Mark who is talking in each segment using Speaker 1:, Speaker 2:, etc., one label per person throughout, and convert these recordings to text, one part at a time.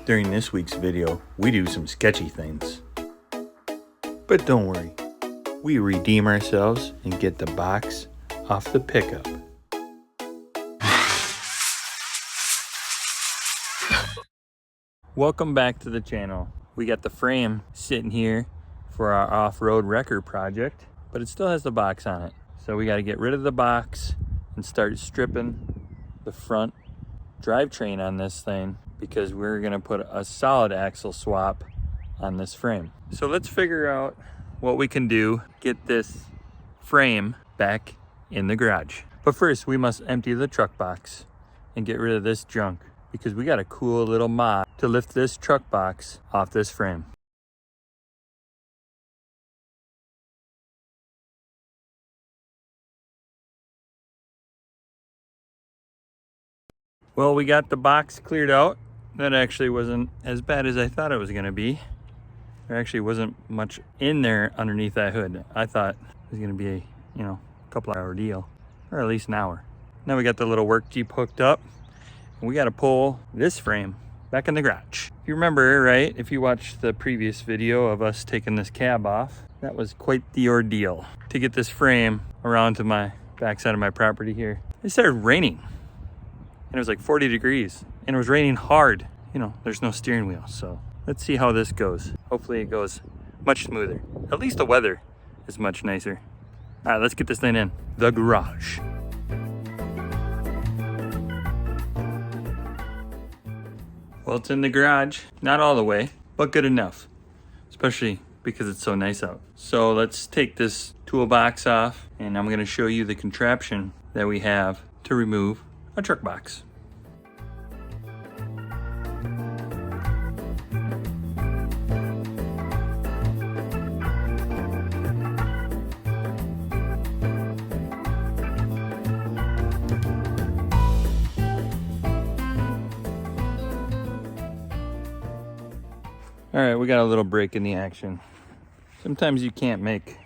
Speaker 1: During this week's video, we do some sketchy things. But don't worry, we redeem ourselves and get the box off the pickup. Welcome back to the channel. We got the frame sitting here for our off-road wrecker project, but it still has the box on it. So we got to get rid of the box and start stripping the front drivetrain on this thing, because we're gonna put a solid axle swap on this frame. So let's figure out what we can do, get this frame back in the garage. But first we must empty the truck box and get rid of this junk, because we got a cool little mod to lift this truck box off this frame. Well, we got the box cleared out. That actually wasn't as bad as I thought it was gonna be. There actually wasn't much in there underneath that hood. I thought it was gonna be a, couple hour deal, or at least an hour. Now we got the little work Jeep hooked up, and we gotta pull this frame back in the garage. If you remember, right, if you watched the previous video of us taking this cab off, that was quite the ordeal to get this frame around to my backside of my property here. It started raining. And it was like 40 degrees and it was raining hard. There's no steering wheel. So let's see how this goes. Hopefully it goes much smoother. At least the weather is much nicer. All right, let's get this thing in the garage. Well, it's in the garage. Not all the way, but good enough. Especially because it's so nice out. So let's take this toolbox off, and I'm gonna show you the contraption that we have to remove a truck box. All right, we got a little break in the action. Sometimes you can't make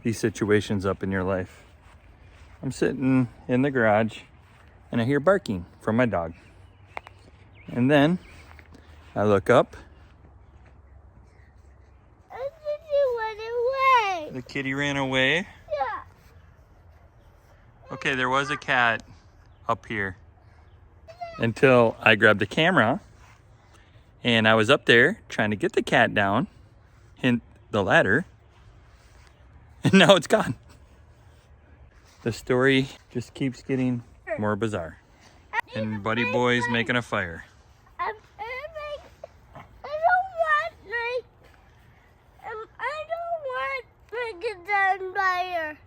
Speaker 1: these situations up in your life. I'm sitting in the garage and I hear barking from my dog. And then I look up. The kitty ran away?
Speaker 2: Yeah.
Speaker 1: Okay, there was a cat up here until I grabbed the camera and I was up there trying to get the cat down, hint the ladder, and now it's gone. The story just keeps getting more bizarre. And Buddy Boy's making a fire.
Speaker 2: I don't want making that fire.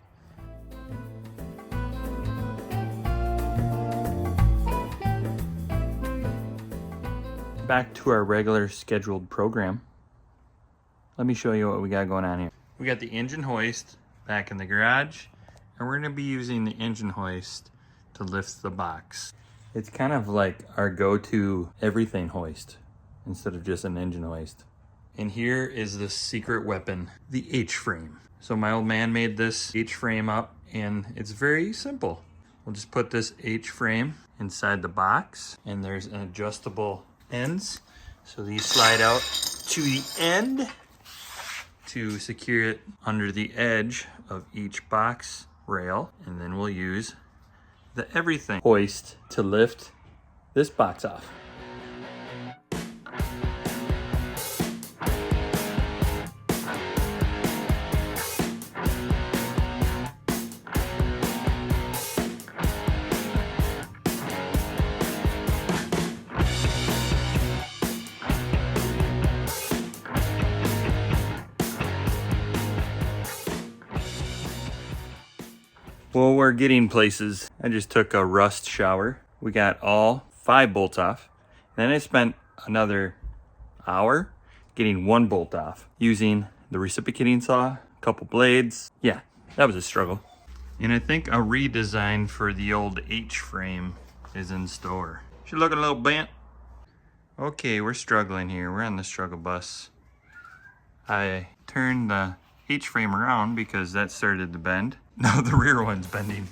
Speaker 1: Back to our regular scheduled program. Let me show you what we got going on here. We got the engine hoist back in the garage, and we're gonna be using the engine hoist to lift the box. It's kind of like our go-to everything hoist instead of just an engine hoist. And here is the secret weapon, the H-frame. So my old man made this H-frame up, and it's very simple. We'll just put this H-frame inside the box, and there's an adjustable ends. So these slide out to the end to secure it under the edge of each box rail, and then we'll use the everything hoist to lift this box off. Well, we're getting places. I just took a rust shower. We got all 5 bolts off. Then I spent another hour getting 1 bolt off using the reciprocating saw, a couple blades. Yeah, that was a struggle. And I think a redesign for the old H-frame is in store. She's looking a little bent. Okay, we're struggling here. We're on the struggle bus. I turned the H-frame around because that started to bend. Now the rear one's bending.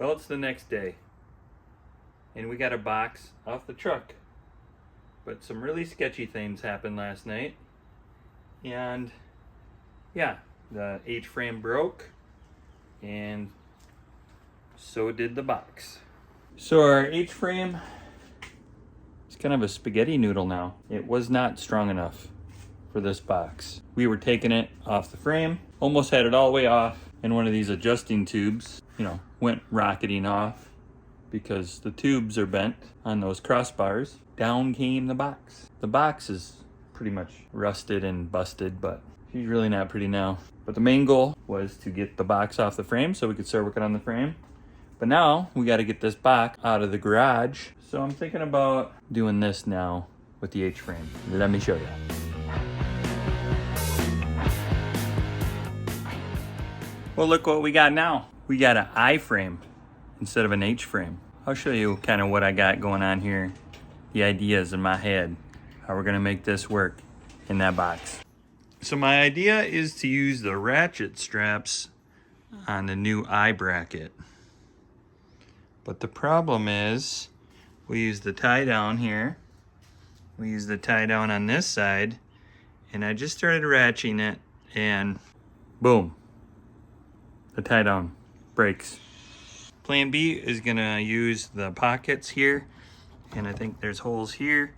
Speaker 1: Well, it's the next day, and we got a box off the truck. But some really sketchy things happened last night. And yeah, the H-frame broke, and so did the box. So our H-frame is kind of a spaghetti noodle now. It was not strong enough for this box. We were taking it off the frame, almost had it all the way off, and one of these adjusting tubes, went rocketing off because the tubes are bent on those crossbars. Down came the box. The box is pretty much rusted and busted, but she's really not pretty now. But the main goal was to get the box off the frame so we could start working on the frame. But now we got to get this box out of the garage. So I'm thinking about doing this now with the H-frame. Let me show you. Well, look what we got now. We got an I-frame instead of an H-frame. I'll show you kind of what I got going on here, the ideas in my head, how we're gonna make this work in that box. So my idea is to use the ratchet straps on the new I bracket. But the problem is, we use the tie down here, we use the tie down on this side, and I just started ratcheting it, and boom, the tie down breaks. Plan B is gonna use the pockets here, and I think there's holes here,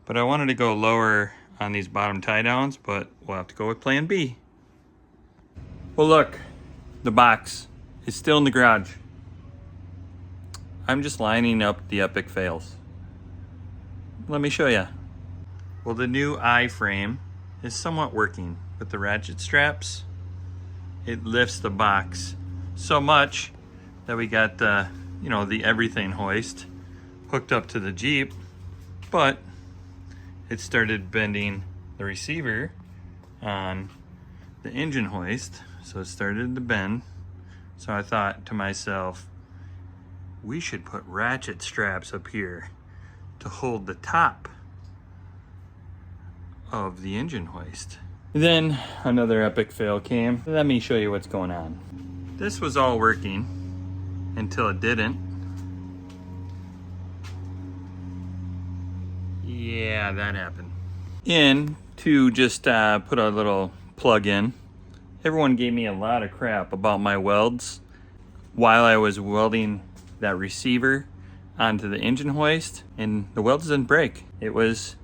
Speaker 1: but I wanted to go lower on these bottom tie downs, but we'll have to go with plan B. Well, look, the box is still in the garage. I'm just lining up the epic fails. Let me show you. Well, the new I-frame is somewhat working with the ratchet straps. It lifts the box so much that we got the, the everything hoist hooked up to the Jeep, but it started bending the receiver on the engine hoist, so it started to bend. So I thought to myself, we should put ratchet straps up here to hold the top of the engine hoist. Then another epic fail came. Let me show you what's going on. This was all working until it didn't. Yeah, that happened. And to just put a little plug in, everyone gave me a lot of crap about my welds while I was welding that receiver onto the engine hoist, and the welds didn't break. It was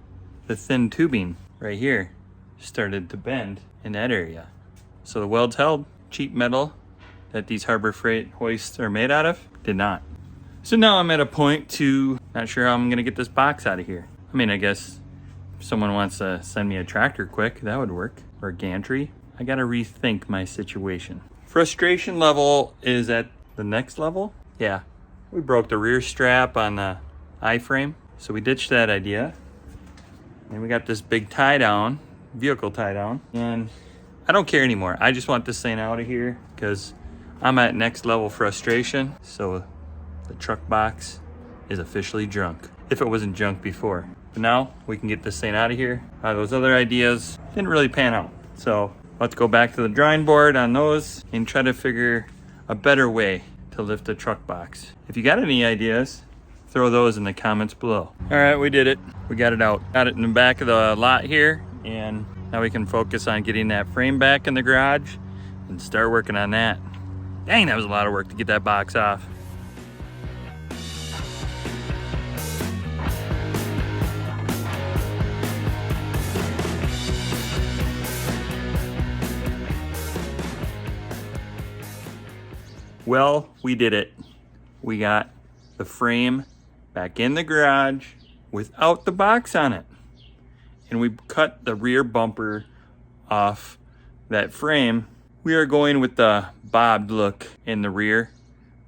Speaker 1: the thin tubing right here started to bend in that area. So the welds held. Cheap metal that these Harbor Freight hoists are made out of did not. So now I'm at a point to not sure how I'm gonna get this box out of here. I mean, I guess if someone wants to send me a tractor quick, that would work, or a gantry. I gotta rethink my situation. Frustration level is at the next level. Yeah, we broke the rear strap on the I-frame, so we ditched that idea. And we got this big tie down, vehicle tie down, and I don't care anymore. I just want this thing out of here because I'm at next level frustration. So the truck box is officially junk, if it wasn't junk before. But now we can get this thing out of here. Those other ideas didn't really pan out. So let's go back to the drawing board on those and try to figure a better way to lift the truck box. If you got any ideas, throw those in the comments below. All right, we did it. We got it out. Got it in the back of the lot here, and now we can focus on getting that frame back in the garage and start working on that. Dang, that was a lot of work to get that box off. Well, we did it. We got the frame back in the garage without the box on it. And we cut the rear bumper off that frame. We are going with the bobbed look in the rear.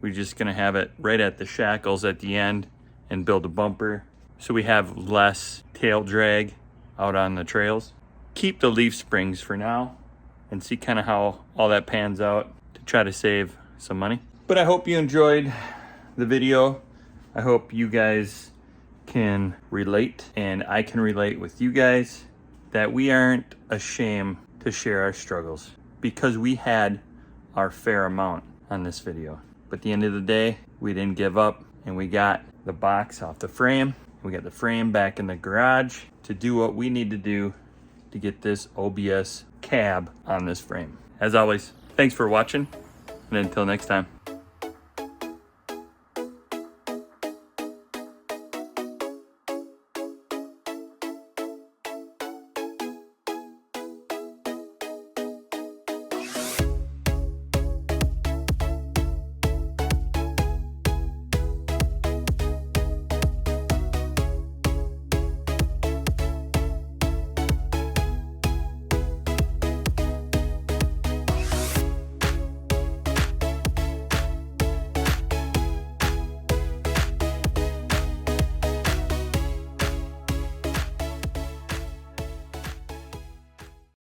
Speaker 1: We're just gonna have it right at the shackles at the end and build a bumper so we have less tail drag out on the trails. Keep the leaf springs for now and see kind of how all that pans out to try to save some money. But I hope you enjoyed the video. I hope you guys can relate and I can relate with you guys, that we aren't ashamed to share our struggles, because we had our fair amount on this video. But at the end of the day, we didn't give up, and we got the box off the frame. We got the frame back in the garage to do what we need to do to get this OBS cab on this frame. As always, thanks for watching, and until next time.